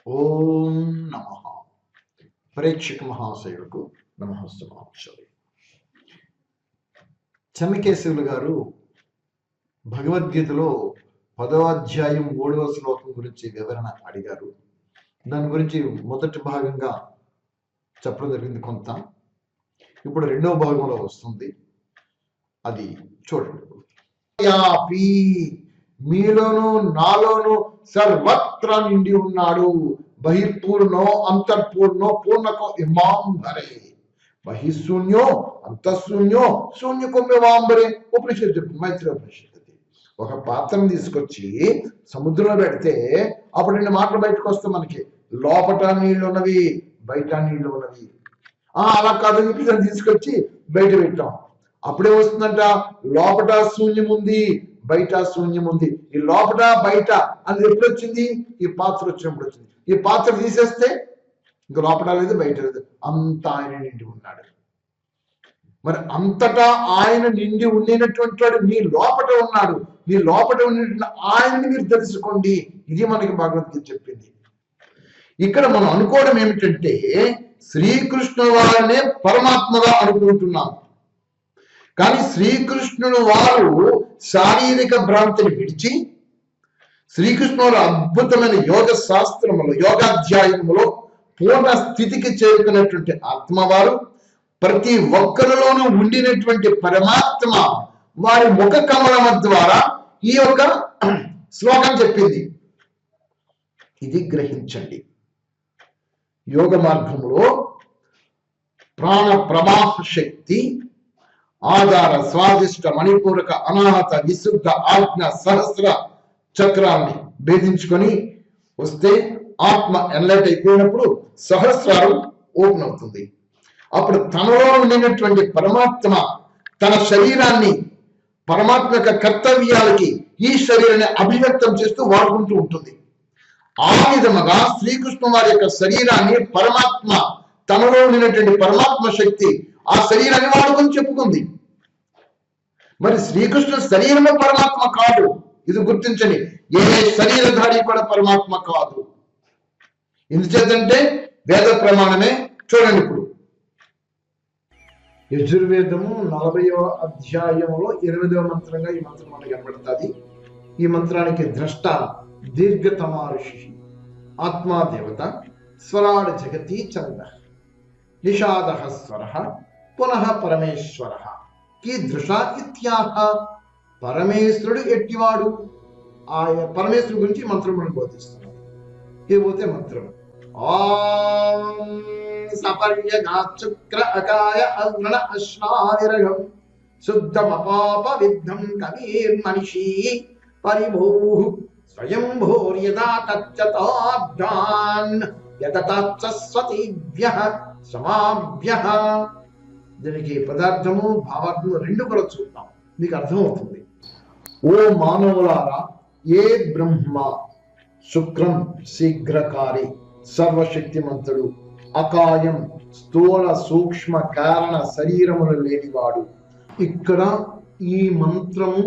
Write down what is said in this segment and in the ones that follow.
ఓం నమ. ప్రేక్షక మహాశయులకు నమస్కారం. చెన్నకేశవులు గారు భగవద్గీతలో 10వ అధ్యాయం 3వ శ్లోకం గురించి వివరణ అడిగారు. దాని గురించి మొదటి భాగంగా చెప్పడం జరిగింది కొంత. ఇప్పుడు రెండవ భాగంలో వస్తుంది, అది చూడండి. మీలోను నాలోను సర్వత్రా నిండి ఉన్నాడు. బహిర్పూర్ణో అంతర్పూర్ణో పూర్ణకో ఇమాం భరే. బహిశూన్యో అంతఃశూన్యో శూన్యకొమ్మివాంబరే. ఉపనిషత్తు చెప్పు, మైత్రి ఉపనిషత్తు. ఒక పాత్రను తీసుకొచ్చి సముద్రంలో పెడితే అప్పుడు 2 మాటలు బయటకు వస్తాయి మనకి. లోపట నీళ్లు ఉన్నవి, బయట నీళ్లు ఉన్నవి. అలా కాదు, ఇప్పుడు తీసుకొచ్చి బయట పెట్టాం, అప్పుడే వస్తుందంట లోపట శూన్యం ఉంది, బయట శూన్యం ఉంది. ఈ లోపట బయట అది ఎప్పుడు వచ్చింది? ఈ పాత్ర వచ్చినప్పుడు వచ్చింది. ఈ పాత్ర తీసేస్తే ఇంక లోపట లేదు, బయట లేదు, అంతా ఆయన నిండి ఉన్నాడు. మరి అంతటా ఆయన నిండి ఉండినటువంటి వాడు మీ లోపట ఉన్నాడు. మీ లోపట ఉన్నటువంటి ఆయనని మీరు తెలుసుకోండి. ఇది మనకి భగవద్గీత చెప్పింది. ఇక్కడ మనం అనుకోవడం ఏమిటంటే శ్రీకృష్ణుడు వారినే పరమాత్మగా అనుకుంటున్నాం. కానీ శ్రీకృష్ణుడు వారు శారీరక భ్రాంతిని విడిచి శ్రీకృష్ణుడు అద్భుతమైన యోగ శాస్త్రములో యోగాధ్యాయములో పూర్ణ స్థితికి చేరుకున్నటువంటి ఆత్మవారు ప్రతి ఒక్కరిలోనూ ఉండినటువంటి పరమాత్మ వారి ముఖ కమలమ ద్వారా ఈ యొక్క శ్లోకం చెప్పింది. ఇది గ్రహించండి. యోగ మార్గంలో ప్రాణ ప్రవాహ శక్తి ఆధార స్వాదిష్ట మణిపూరక అనాహత విశుద్ధ ఆజ్ఞ సహస్ర చక్రాన్ని భేదించుకొని వస్తే ఆత్మ ఎన్లైట్ అయిపోయినప్పుడు సహస్రారం ఓపెన్ అవుతుంది. అప్పుడు తనలో ఉండినటువంటి పరమాత్మ తన శరీరాన్ని పరమాత్మ యొక్క కర్తవ్యాలకి ఈ శరీరాన్ని అభివ్యక్తం చేస్తూ వాడుకుంటూ ఉంటుంది. ఆ విధముగా శ్రీకృష్ణ వారి యొక్క శరీరాన్ని పరమాత్మ తనలో ఉండినటువంటి పరమాత్మ శక్తి ఆ శరీరాన్ని వాడుకొని చెప్పుకుంది. మరి శ్రీకృష్ణ శరీరమే పరమాత్మ కాదు, ఇది గుర్తించండి. ఏ శరీరధారి కూడా పరమాత్మ కాదు. ఎందుచేతంటే వేద ప్రమాణమే. చూడండి, ఇప్పుడు యజుర్వేదము 40వ అధ్యాయంలో 8వ మంత్రంగా ఈ మంత్రం మనకు కనబడుతుంది. ఈ మంత్రానికి ద్రష్ట దీర్ఘతమా ఋషి, ఆత్మా దేవత, స్వరాడ జగతి చంద, నిషాద స్వర, పునః పరమేశ్వర కీదృశ ఇత్యాహ. పరమేశ్వరుడు ఎట్టివాడు? ఆ పరమేశ్వరుడు గురించి మంత్రం మనం బోధిస్తున్నాం. ఏపోతే మంత్రం ఓం సపర్యగాచుక్ర అకాయ అగ్రణ అశ్నావిరగం శుద్ధమపాప విద్ధం కవీర్మనిషి పరిభూ స్వయంభూర్యదా తచ్చతాభ్యాన్ యతతాత్సస్వతిభ్యః సమాభ్యః. దీనికి పదార్థము భావార్థము 2 కూడా చూద్దాం, మీకు అర్థమవుతుంది. ఓ మానవులారా, ఏ బ్రహ్మ శుక్రం శీఘ్రకారి సర్వశక్తిమంతుడు అకాయం స్థూల సూక్ష్మ కారణ శరీరములు లేనివాడు. ఇక్కడ ఈ మంత్రము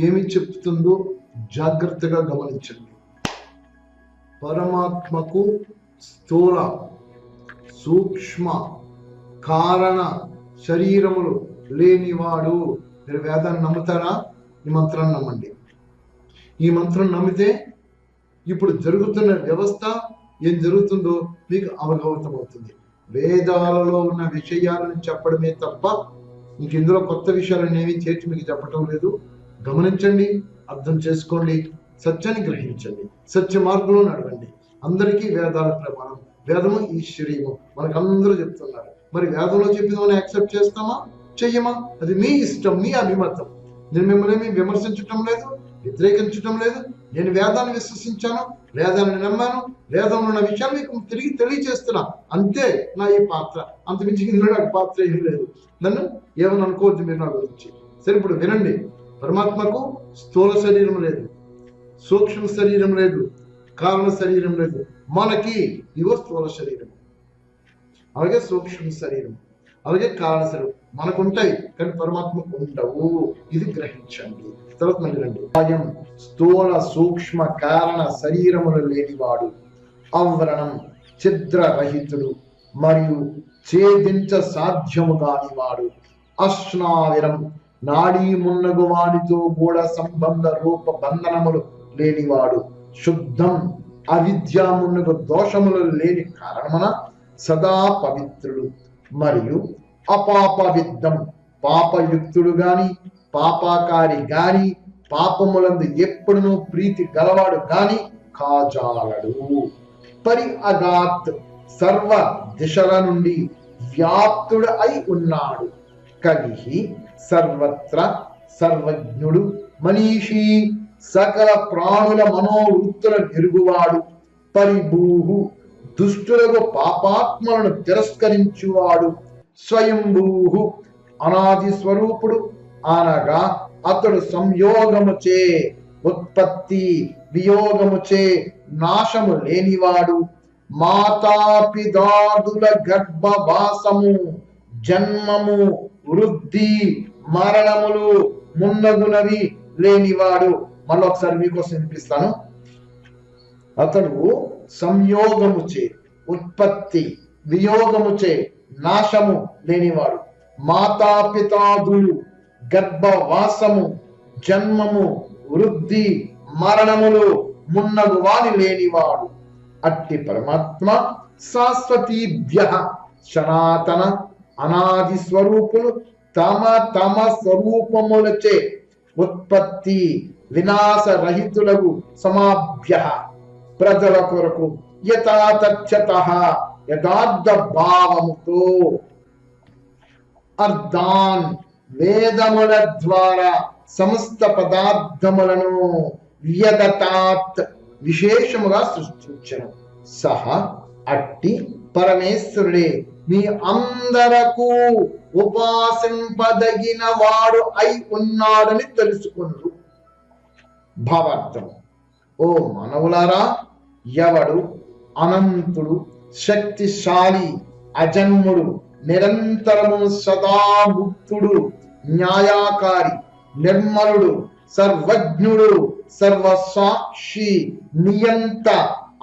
ఏమి చెప్తుందో జాగ్రత్తగా గమనించండి. పరమాత్మకు స్థూల సూక్ష్మ కారణ శరీరములు లేనివాడు. మీరు వేదాన్ని నమ్ముతారా? ఈ మంత్రాన్ని నమ్మండి. ఈ మంత్రం నమ్మితే ఇప్పుడు జరుగుతున్న వ్యవస్థ ఏం జరుగుతుందో మీకు అవగతం అవుతుంది. వేదాలలో ఉన్న విషయాలను చెప్పడమే తప్ప ఇంక ఇందులో కొత్త విషయాలను ఏమీ చేర్చి మీకు చెప్పటం లేదు. గమనించండి, అర్థం చేసుకోండి, సత్యాన్ని గ్రహించండి, సత్య మార్గంలో నడవండి. అందరికీ వేదాల ప్రమాణం. వేదము ఈశ్వరీయము మనకందరూ చెప్తున్నారు. మరి వేదంలో చెప్పిన మనం యాక్సెప్ట్ చేస్తామా, చెయ్యమా? అది మీ ఇష్టం, మీ అభిమతం. నేను మిమ్మల్ని విమర్శించటం లేదు, వ్యతిరేకించటం లేదు. నేను వేదాన్ని విశ్వసించాను, వేదాన్ని నమ్మాను, వేదంలో ఉన్న విషయాలు మీకు తిరిగి తెలియజేస్తున్నా. అంతే నా ఈ పాత్ర. అంతమించి ఇందులో నాకు పాత్ర ఏమీ లేదు. నన్ను ఏమని అనుకోవద్దు మీరు నా గురించి. సరే, ఇప్పుడు వినండి. పరమాత్మకు స్థూల శరీరం లేదు, సూక్ష్మ శరీరం లేదు, కారణ శరీరం లేదు. మనకి ఇవో స్థూల శరీరం, అలాగే సూక్ష్మ శరీరం, అలాగే కారణ శరీరం మనకుంటాయి, కానీ పరమాత్మకు ఉండవు. ఇది గ్రహించండి. తర్వాత మళ్ళీ రండి. స్థూల సూక్ష్మ కారణ శరీరములు లేనివాడు అవ్రణం ఛిద్రరహితుడు మరియు ఛేదించ సాధ్యము కానివాడు. అశ్నావిరం నాడీ మున్నగు వానితో కూడా సంబంధ రూప బంధనములు లేనివాడు. శుద్ధం అవిద్య మున్నగు దోషములు లేని కారణమున సదా పవిత్రుడు మరియు అపాపవిద్ధం పాపయుక్తుడు గాని పాపాకారి గాని పాపములందు ఎప్పుడునూ ప్రీతి గలవాడు గాని కాజాలడు. పరి అగాత్ సర్వ దిశల నుండి వ్యాప్తుడు అయి ఉన్నాడు. కలిహి సర్వత్ర సర్వజ్ఞుడు మనీషి సకల ప్రాణుల మనోవృత్తుల ఎరుగువాడు. పరిభూహు దుష్టులకు పాపాత్మలను తిరస్కరించువాడు. స్వయంభూహు అనాది స్వరూపుడు అనగా అతడు సంయోగముచే ఉత్పత్తి వియోగముచే నాశము లేనివాడు. మాతాపిదాదుల గర్భవాసము జన్మము వృద్ధి మరణములు మున్నగునవి లేనివాడు. మళ్ళొకసారి మీకోసం వినిపిస్తాను. అతడు సంయోగముచే ఉత్పత్తి వియోగముచే నాశము లేనివాడు. మాతాపితాదులు గర్భవాసము జన్మము వృద్ధి మరణములు మున్నగు వాని లేనివాడు. అట్టి పరమాత్మ శాశ్వతీభ్య సనాతన అనాది స్వరూపులు తమ తమ స్వరూపములచే ఉత్పత్తి వినాశ రహితులకు సమాభ్య ప్రజల కొరకు యథాతథ్యతః యథార్థ భావముతో అర్థాన్ వేదముల ద్వారా సమస్త పదార్థములను వ్యదతాత్ విశేషముగా సృష్టించను. సహ అట్టి పరమేశ్వరుడే మీ అందరకు ఉపాసింపదగిన వాడు అయి ఉన్నాడని తెలుసుకున్నారు. భావార్థం. ఓ మానవులారా, ఎవడు అనంతుడు శక్తిశాలి అజన్ముడు నిరంతరము సదా ముక్తుడు న్యాయకారి నిర్మలుడు సర్వజ్ఞుడు సర్వసాక్షి నియంత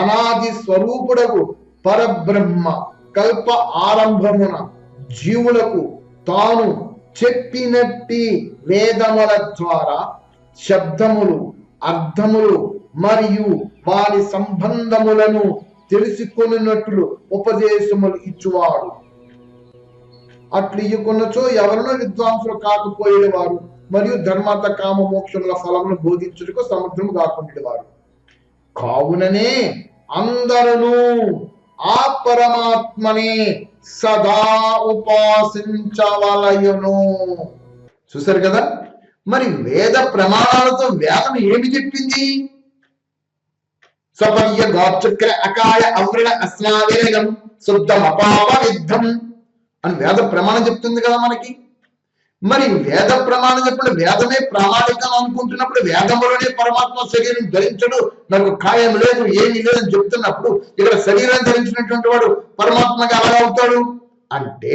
అనాది స్వరూపుడకు పరబ్రహ్మ కల్ప ఆరంభమున జీవులకు తాను చెప్పినట్టి వేదముల ద్వారా శబ్దములు అర్థములు మరియు వారి సంబంధములను తెలుసుకొనినట్లు ఉపదేశములు ఇచ్చువాడు. అట్లు ఇయ్యకున్నచో ఎవరినో విద్వాంసులు కాకపోయేవారు మరియు ధర్మార్థ కామ మోక్షముల ఫలమును బోధించుటకు సముద్రము కాకుండేవారు. కావుననే అందరూ ఆ పరమాత్మనే సదా ఉపాసించవలయును. చూసారు కదా, మరి వేద ప్రమాణాలతో వేదం ఏమి చెప్పింది? సపర్య గాచక్ర అకాయ అవ్రణ అస్నావేగం శుద్ధం అపాప విద్ధం అని వేద ప్రమాణం చెప్తుంది కదా మనకి. మరి వేద ప్రమాణం చెప్పిన వేదమే ప్రామాణికం అనుకుంటున్నప్పుడు వేదములోనే పరమాత్మ శరీరం ధరించడు, నాకు ఖాయం లేదు ఏమీ లేదని చెప్తున్నప్పుడు ఇక్కడ శరీరం ధరించినటువంటి వాడు పరమాత్మగా ఎలా అవుతాడు అంటే,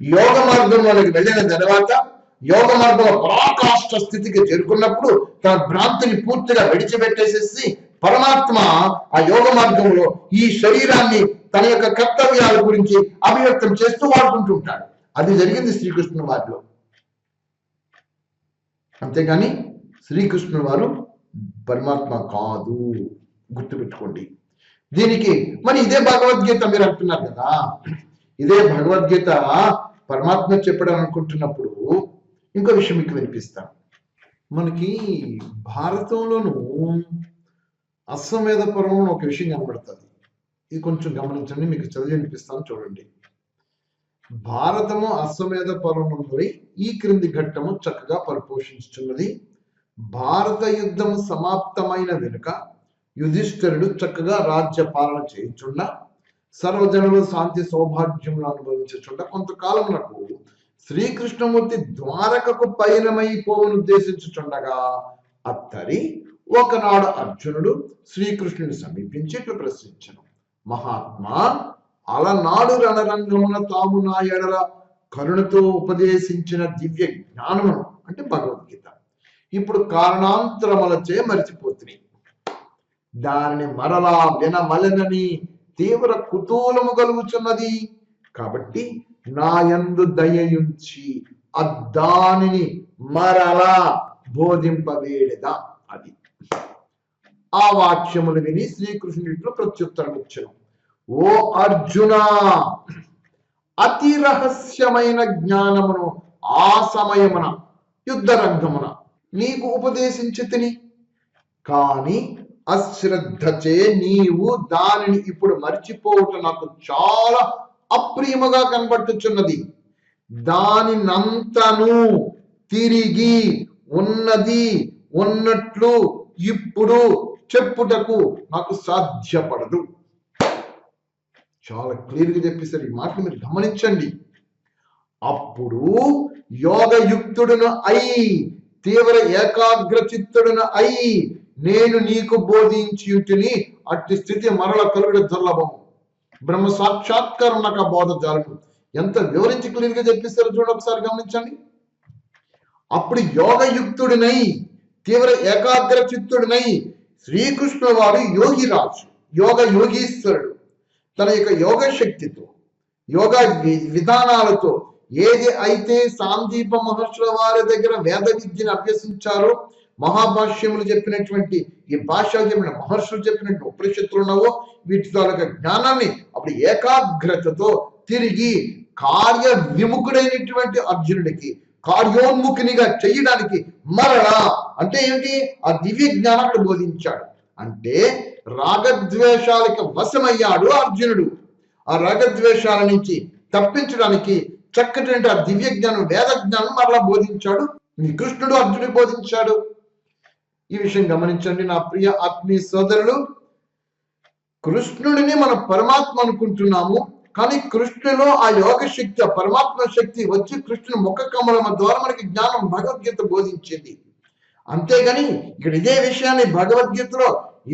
యోగ మార్గంలోకి వెళ్ళిన తర్వాత యోగ మార్గంలో పరాకాష్ఠ స్థితికి చేరుకున్నప్పుడు తన భ్రాంతిని పూర్తిగా విడిచిపెట్టేసేసి పరమాత్మ ఆ యోగ మార్గంలో ఈ శరీరాన్ని తన యొక్క కర్తవ్యాల గురించి అభివ్యక్తం చేస్తూ వాడుకుంటుంటాడు. అది జరిగింది శ్రీకృష్ణుని వారిలో. అంతేగాని శ్రీకృష్ణుని వారు పరమాత్మ కాదు, గుర్తుపెట్టుకోండి. దీనికి మరి ఇదే భగవద్గీత మీరు అంటున్నారు కదా, ఇదే భగవద్గీత పరమాత్మ చెప్పడం అనుకుంటున్నప్పుడు ఇంకో విషయం మీకు వినిపిస్తాను. మనకి భారతంలోను అశ్వమేధ పర్వంలో ఒక విషయం కనబడుతుంది. ఇది కొంచెం గమనించండి, మీకు చదివి వినిపిస్తాను చూడండి. భారతము అశ్వమేధ పర్వముపై ఈ క్రింది ఘట్టము చక్కగా పరిపోషించుతున్నది. భారత యుద్ధము సమాప్తమైన వెనుక యుధిష్ఠిరుడు చక్కగా రాజ్య పాలన చేయుచుండ సర్వజనులు శాంతి సౌభాగ్యములు అనుభవించుచుండ కొంతకాలమునకు శ్రీకృష్ణమూర్తి ద్వారకకు పయనమైపోవను ఉద్దేశించుచుండగా అత్తరి ఒకనాడు అర్జునుడు శ్రీకృష్ణుని సమీపించి ఇట్లు ప్రశ్నించను, మహాత్మా, అలనాడు రణరంగమున తాము నా ఎడల కరుణతో ఉపదేశించిన దివ్య జ్ఞానమును అంటే భగవద్గీత ఇప్పుడు కారణాంతరములచే మరిచిపోతుంది. దానిని మరలా వినమలనని తీవ్ర కుతూహలము కలుగుచున్నది. కాబట్టి నా యందు దయయుంచి దానిని మరలా బోధింపవేడదా. అది ఆ వాక్యములు విని శ్రీకృష్ణుడిలో ప్రత్యుత్తరం ఇచ్చను. ఓ అర్జున, అతి రహస్యమైన జ్ఞానమును ఆ సమయమున యుద్ధ రంగమున నీకు ఉపదేశించి తిని, కాని అశ్రద్ధచే నీవు దానిని ఇప్పుడు మర్చిపోవటం నాకు చాలా అప్రియముగా కనబడుతున్నది. దానినంతను తిరిగి ఉన్నది ఉన్నట్లు ఇప్పుడు చెప్పుటకు నాకు సాధ్యపడదు. చాలా క్లియర్గా చెప్పేశారు. ఈ మాటలు మీరు గమనించండి. అప్పుడు యోగయుక్తుడును అయి తీవ్ర ఏకాగ్ర చిత్తుడును అయి నేను నీకు బోధించుటిని అట్టి స్థితి మరల కలుగుడు దుర్లభము. బ్రహ్మ సాక్షాత్కారం నాకు బోధ జాలను. ఎంత వివరించి క్లియర్గా చెప్పేశారు చూడండి, ఒకసారి గమనించండి. అప్పుడు యోగయుక్తుడినై తీవ్ర ఏకాగ్ర చిత్తుడినై శ్రీకృష్ణ వారు యోగిరాజు, యోగీశ్వరుడు తన యొక్క యోగ శక్తితో, యోగ విధానాలతో ఏది అయితే సాందీప మహర్షుల వారి దగ్గర వేద విద్యను అభ్యసించారో, మహాభాష్యములు చెప్పినటువంటి ఈ భాష్యాలు చెప్పిన మహర్షులు చెప్పినట్టు ఉపనిషత్తులు ఉన్నావో, వీటి తాలూకా జ్ఞానాన్ని అప్పుడు ఏకాగ్రతతో తిరిగి కార్య విముఖుడైనటువంటి అర్జునుడికి కార్యోన్ముఖినిగా చేయడానికి మరలా అంటే ఏమిటి, ఆ దివ్య జ్ఞానం అక్కడ బోధించాడు. అంటే రాగద్వేషాలకు వశమయ్యాడు అర్జునుడు. ఆ రాగద్వేషాల నుంచి తప్పించడానికి చక్కటి ఆ దివ్య జ్ఞానం, వేద జ్ఞానం మరలా బోధించాడు కృష్ణుడు, అర్జునుడు బోధించాడు. ఈ విషయం గమనించండి నా ప్రియ ఆత్మీయ సోదరులు. కృష్ణుడిని మనం పరమాత్మ అనుకుంటున్నాము, కానీ కృష్ణులో ఆ యోగ శక్తి, ఆ పరమాత్మ శక్తి వచ్చి కృష్ణుని ముఖ కమలమ ద్వారా మనకి జ్ఞానం భగవద్గీత బోధించింది. అంతేగాని ఇక్కడ ఇదే విషయాన్ని భగవద్గీతలో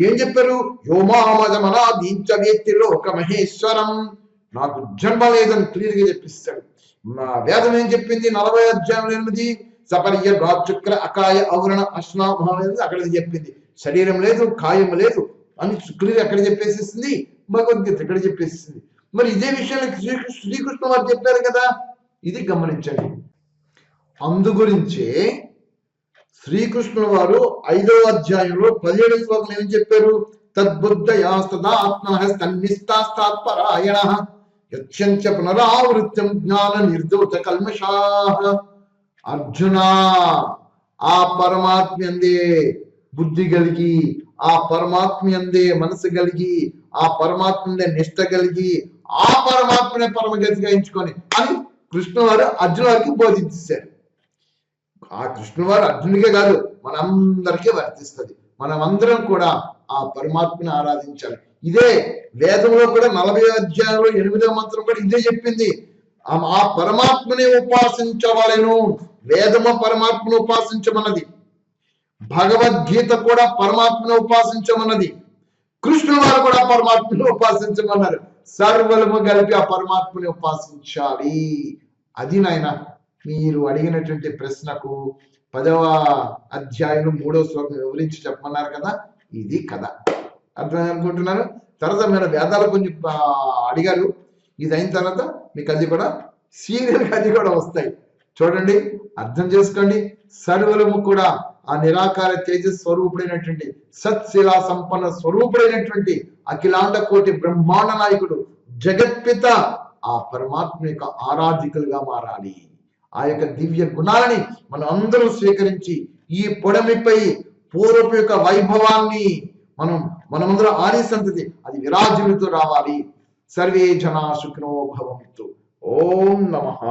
ఏం చెప్పారు, యోమామదమనాదీంచవేత్తిలో ఒక మహేశ్వరం, నాకు జన్మ లేదని క్లియర్గా చెప్పిస్తాడు. వేదం ఏం చెప్పింది 40 అధ్యాయం 8 సపర్య రాచుక్ర అకాయ అవరణ అశ్నాభం అక్కడ చెప్పింది. శరీరం లేదు, కాయం లేదు అని క్లియర్ అక్కడ చెప్పేసేసింది, భగవద్గీత ఇక్కడ చెప్పేసింది. మరి ఇదే విషయాన్ని శ్రీకృష్ణ వారు చెప్పారు కదా, ఇది గమనించండి. అందు గురించే శ్రీకృష్ణుల వారు 5వ అధ్యాయంలో 17వ శ్లోకం ఏం చెప్పారు, తద్బుద్ధయాస్తదా ఆత్మహస్తన్నిస్తాస్తాత్పరాయణ యత్యంచ పునరావృత్యం జ్ఞాన నిర్దోష కల్మషాః. అర్జున, ఆ పరమాత్మ్యందే బుద్ధి కలిగి, ఆ పరమాత్మ్యందే మనసు కలిగి, ఆ పరమాత్మందే నిష్ట కలిగి, ఆ పరమాత్మనే పరమగతిగా ఎంచుకొని అని కృష్ణ వారు అర్జున వారికి బోధించారు. ఆ కృష్ణ వారు అర్జునుడికే కాదు మనందరికీ వర్తిస్తుంది. మనమందరం కూడా ఆ పరమాత్మని ఆరాధించాలి. ఇదే వేదంలో కూడా 40వ అధ్యాయంలో 8వ మంత్రం కూడా ఇదే చెప్పింది, ఆ పరమాత్మని ఉపాసించవలెను. వేదము పరమాత్మను ఉపాసించమన్నది, భగవద్గీత కూడా పరమాత్మను ఉపాసించమన్నది, కృష్ణుల వారు కూడా పరమాత్మను ఉపాసించమన్నారు. సర్వలము కలిపి ఆ పరమాత్మని ఉపాసించాలి. అది నాయన మీరు అడిగినటువంటి ప్రశ్నకు 10వ అధ్యాయం 3వ శ్లోకం వివరించి చెప్పమన్నారు కదా, ఇది కథ. అర్థమైంది అనుకుంటున్నారు. తర్వాత మీరు వేదాలు కొంచెం అడిగారు, ఇది అయిన తర్వాత మీకు అది కూడా సీరియల్గా అది కూడా వస్తాయి. చూడండి, అర్థం చేసుకోండి. సర్వలము కూడా ఆ నిరాకార తేజస్ స్వరూపుడైనటువంటి సత్శిలా సంపన్న స్వరూపుడైనటువంటి అఖిలాండ కోటి బ్రహ్మాండ నాయకుడు జగత్పిత ఆ పరమాత్మ యొక్క ఆరాధికులుగా మారాలి. ఆ యొక్క దివ్య గుణాలని మనం అందరూ స్వీకరించి ఈ పొడమిపై పూర్వపు యొక్క వైభవాన్ని మనమందరం ఆది సంతతి అది విరాజులతో రావాలి. సర్వే జనా సుఖినో భవంతు. ఓం నమః.